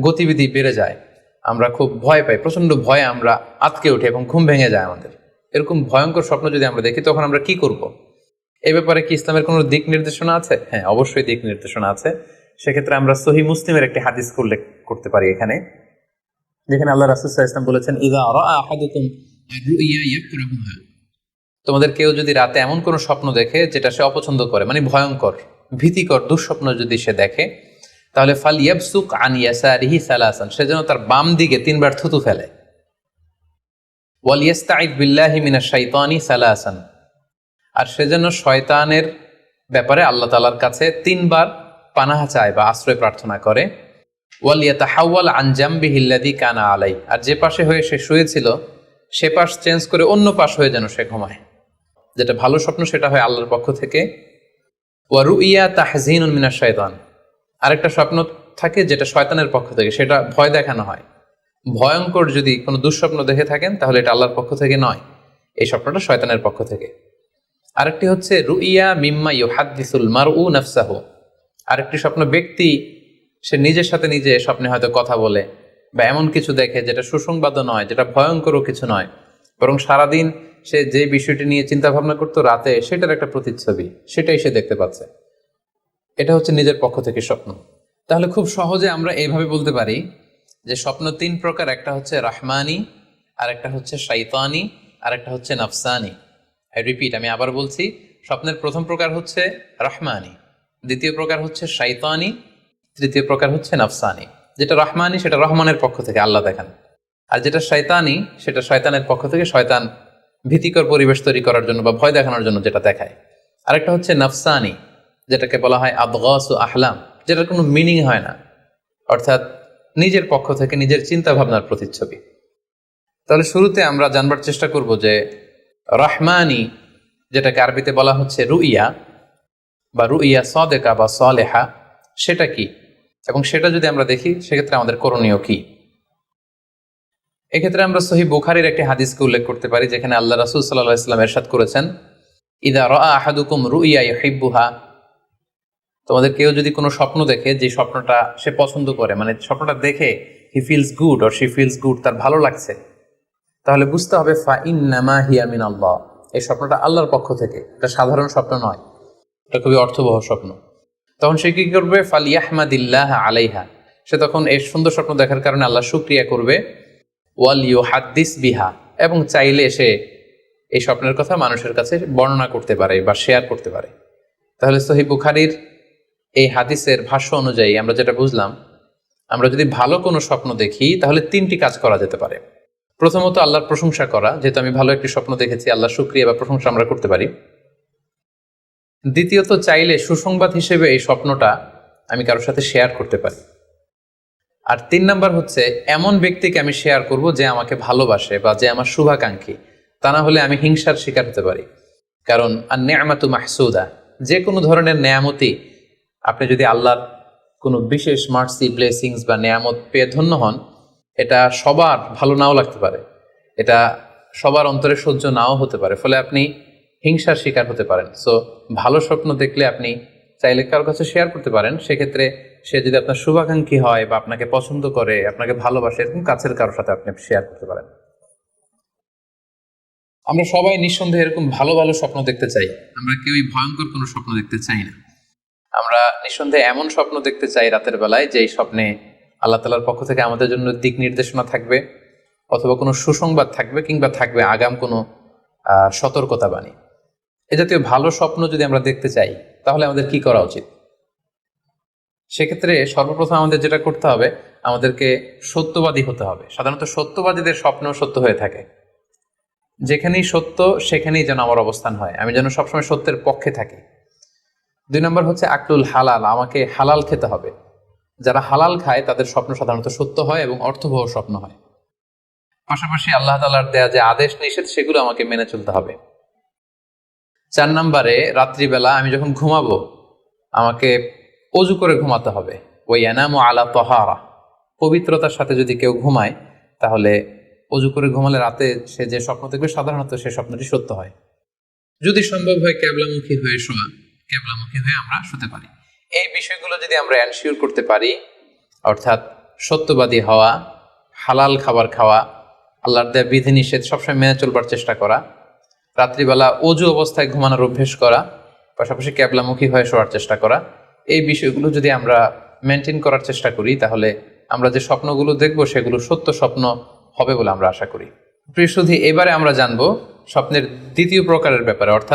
গতিবিধি বেড়ে যায়, আমরা খুব ভয় পাই, প্রচণ্ড ভয়ে আমরা আঁতকে উঠি এবং ঘুম ভেঙে যায় আমাদের। এরকম ভয়ঙ্কর স্বপ্ন যদি আমরা দেখি তখন আমরা কি করব? এ ব্যাপারে কি ইসলামের কোনো দিক নির্দেশনা আছে? হ্যাঁ, অবশ্যই দিক নির্দেশনা আছে। সেক্ষেত্রে আমরা সহিহ মুসলিমের একটি হাদিস উল্লেখ করতে পারি এখানে, যেখানে আল্লাহ রাসূল সাল্লাল্লাহু আলাইহি ওয়াসাল্লাম বলেছেন, ইযা রাআ আহাদুকুম আর-রুইয়া ইয়াকরাহুহা, তোমাদের কেউ যদি রাতে এমন কোনো স্বপ্ন দেখে যেটা সে অপছন্দ করে, মানে ভয়ঙ্কর, ভীতিকর দুঃস্বপ্ন যদি সে দেখে, তাহলে ফালইয়াবসুক আন ইয়াসারিহি সালাসান, সে যেন তার বাম দিকে 3 বার থুতু ফেলে। ওয়ালিয়াস্তাইদ বিল্লাহি মিনাশ শাইতানি সালাসান, আর সে যেন শয়তানের ব্যাপারে আল্লাহ তাআলার কাছে 3 বার পানাহ চায় বা আশ্রয় প্রার্থনা করে। ওয়ালিয়াতাহাওয়াল আন জামবিহি আল্লাযী কানা আলাই, আর যে পাশে হয়ে সে শুয়েছিল সে পাশ চেঞ্জ করে অন্য পাশ হয়ে যেন সে ঘুমায়। যেটা ভালো স্বপ্ন সেটা হয় আল্লাহর পক্ষ থেকে। ওয়া রুইয়া তাহজিনুন মিনাশ শাইতান, আরেকটা স্বপ্ন থাকে যেটা শয়তানের পক্ষ থেকে, সেটা ভয় দেখানো হয়। ভয়ঙ্কর যদি কোনো দুঃস্বপ্ন দেখে থাকেন তাহলে এটা আল্লাহর পক্ষ থেকে নয়, এই স্বপ্নটা শয়তানের পক্ষ থেকে। আরেকটি হচ্ছে রুইয়া মিম্মা ইউহাদ্দিসুল মারউ নাফসাহু, আরেকটি স্বপ্ন ব্যক্তি সে নিজের সাথে নিজে স্বপ্নে হয়তো কথা বলে বা এমন কিছু দেখে যেটা সুসংবাদও নয়, যেটা ভয়ঙ্করও কিছু নয়, বরং সারাদিন সে যে বিষয়টি নিয়ে চিন্তা ভাবনা করতো রাতে সেটার একটা প্রতিচ্ছবি, সেটাই সে দেখতে পাচ্ছে। এটা হচ্ছে নিজের পক্ষ থেকে স্বপ্ন। তাহলে খুব সহজে আমরা এইভাবে বলতে পারি যে স্বপ্ন 3 প্রকার, একটা হচ্ছে রাহমানি, আরেকটা হচ্ছে শাইতানি, আরেকটা হচ্ছে নাফসানি। আই রিপিট, আমি আবার বলছি, স্বপ্নের প্রথম প্রকার হচ্ছে রাহমানি, দ্বিতীয় প্রকার হচ্ছে শাইতানি, তৃতীয় প্রকার হচ্ছে নাফসানি। যেটা রহমানি সেটা রহমানের পক্ষ থেকে আল্লাহ দেখান, আর যেটা শয়তানি সেটা শয়তানের পক্ষ থেকে শয়তান ভীতিকর পরিবেশ তৈরি করার জন্য বা ভয় দেখানোর জন্য যেটা দেখায়। আরেকটা হচ্ছে নাফসানি, যেটাকে বলা হয় আদগাসু আহলাম, যেটার কোনো মিনিং হয় না, অর্থাৎ নিজের পক্ষ থেকে নিজের চিন্তা ভাবনার প্রতিচ্ছবি। তাহলে শুরুতে আমরা জানবার চেষ্টা করব যে রহমানি, যেটাকে আরবিতে বলা হচ্ছে রুইয়া বা রুইয়া সাদেকা বা সালেহা, সেটা কি, এবং সেটা যদি আমরা দেখি সেক্ষেত্রে আমাদের করণীয় কি। এক্ষেত্রে আমরা সহিহ বুখারীর একটি হাদিসকে উল্লেখ করতে পারি, যেখানে আল্লাহ রাসূল সাল্লাল্লাহু আলাইহি ওয়াসাল্লাম ইরশাদ করেছেন, ইযা রাআ আহাদুকুম রুইয়া ইউহিব্বুহা, তোমাদের কেউ যদি কোনো স্বপ্ন দেখে যে স্বপ্নটা সে পছন্দ করে, মানে স্বপ্নটা দেখে he feels good or she feels good, তার ভালো লাগছে, তাহলে বুঝতে হবে ফা ইন্নামা হিয়া মিনাল্লাহ, এই স্বপ্নটা আল্লাহর পক্ষ থেকে, এটা সাধারণ স্বপ্ন নয়, এটা খুবই অর্থবহ স্বপ্ন। তখন সে কি করবে? ফালিয়াহমাদিল্লাহ আলাইহা, সে তখন এই সুন্দর স্বপ্ন দেখার কারণে আল্লাহ শুকরিয়া করবে। ওয়াল ইউহাদ্দিস বিহা, এবং চাইলে সে এই স্বপ্নের কথা মানুষের কাছে বর্ণনা করতে পারে বা শেয়ার করতে পারে। তাহলে সহিহ বুখারীর এই হাদিসের ভাষ্য অনুযায়ী আমরা যেটা বুঝলাম, আমরা যদি ভালো কোনো স্বপ্ন দেখি তাহলে 3টি কাজ করা যেতে পারে। প্রথমত আল্লাহর প্রশংসা করা, যেহেতু আমি ভালো একটি স্বপ্ন দেখেছি, আল্লাহ শুকরিয়া বা প্রশংসা আমরা করতে পারি। দ্বিতীয়ত চাইলে সুসংবাদ হিসেবে এই স্বপ্নটা আমি কারোর সাথে শেয়ার করতে পারি। আর 3 নাম্বার হচ্ছে এমন ব্যক্তিকে আমি শেয়ার করব যে আমাকে ভালোবাসে বা যে আমার শুভাকাঙ্ক্ষী, তা না হলে আমি হিংসার শিকার হতে পারি। কারণ আন-নি'মাতু মাহসুদা, যে কোনো ধরনের নেয়ামতই, আপনি যদি আল্লাহর কোনো বিশেষ মার্সি, ব্লেসিংস বা নেয়ামত পেয়ে ধন্য হন, এটা সবার ভালো নাও লাগতে পারে, এটা সবার অন্তরে সহ্য নাও হতে পারে, ফলে আপনি হিংসার শিকার হতে পারেন। সো ভালো স্বপ্ন দেখলে আপনি চাইলে কারোর কাছে শেয়ার করতে পারেন। সেক্ষেত্রে সে যদি আপনার শুভাকাঙ্ক্ষী হয় বা আপনাকে পছন্দ করে, আপনাকে ভালোবাসে, এরকম কাছের কারোর সাথে আপনি শেয়ার করতে পারেন। আমরা সবাই নিঃসন্দেহে এরকম ভালো ভালো স্বপ্ন দেখতে চাই, আমরা কেউই ভয়ঙ্কর কোনো স্বপ্ন দেখতে চাই না। আমরা নিঃসন্দেহে এমন স্বপ্ন দেখতে চাই রাতের বেলায় যে স্বপ্নে আল্লাহ তাআলার পক্ষ থেকে আমাদের জন্য দিক নির্দেশনা থাকবে, অথবা কোনো সুসংবাদ থাকবে, কিংবা থাকবে আগাম কোনো সতর্কতা বাণী। এ জাতীয় ভালো স্বপ্ন যদি আমরা দেখতে চাই তাহলে আমাদের কি করা উচিত? সেক্ষেত্রে সর্বপ্রথম আমাদের যেটা করতে হবে, আমাদেরকে সত্যবাদী হতে হবে। সাধারণত সত্যবাদীদের স্বপ্নও সত্য হয়ে থাকে। যেখানেই সত্য সেখানেই যেন আমার অবস্থান হয়, আমি যেন সবসময় সত্যের পক্ষে থাকি। 2 নম্বর হচ্ছে আকলুল হালাল, আমাকে হালাল খেতে হবে। যারা হালাল খায় তাদের স্বপ্ন সাধারণত সত্য হয় এবং অর্থবহ স্বপ্ন হয়। পাশাপাশি আল্লাহ তাআলার দেয়া যে আদেশ নিষেধ সেগুলো আমাকে মেনে চলতে হবে। 4 নম্বরে রাত্রিবেলা আমি যখন ঘুমাবো আমাকে অজু করে ঘুমাতে হবে। ওই ইয়ানামু আলা তাহারা, পবিত্রতার সাথে যদি কেউ ঘুমায় তাহলে অজু করে ঘুমালে রাতে সে যে স্বপ্ন দেখবে সাধারণত সে স্বপ্নটি সত্য হয়। যদি সম্ভব হয় কেবলামুখী হয়ে শোয়া, কেবলামুখী হয়ে আমরা শুতে পারি। এই বিষয়গুলো যদি আমরা এনশিওর করতে পারি, অর্থাৎ সত্যবাদী হওয়া, হালাল খাবার খাওয়া, আল্লাহর দেয়া বিধিনিষেধ সবসময় মেনে চলবার চেষ্টা করা, রাত্রিবেলা অজু অবস্থায় ঘুমানোর অভ্যেস করা, পাশাপাশি ক্যাবলামুখী হয়ে শোয়ার চেষ্টা করা, এই বিষয়গুলো যদি আমরা মেনটেন করার চেষ্টা করি তাহলে আমরা যে স্বপ্নগুলো দেখব সেগুলো সত্য স্বপ্ন হবে বলে আমরা আশা করি। প্রিয় সুধী, এবারে আমরা জানবো স্বপ্নের দ্বিতীয় প্রকারের ব্যাপারে, অর্থাৎ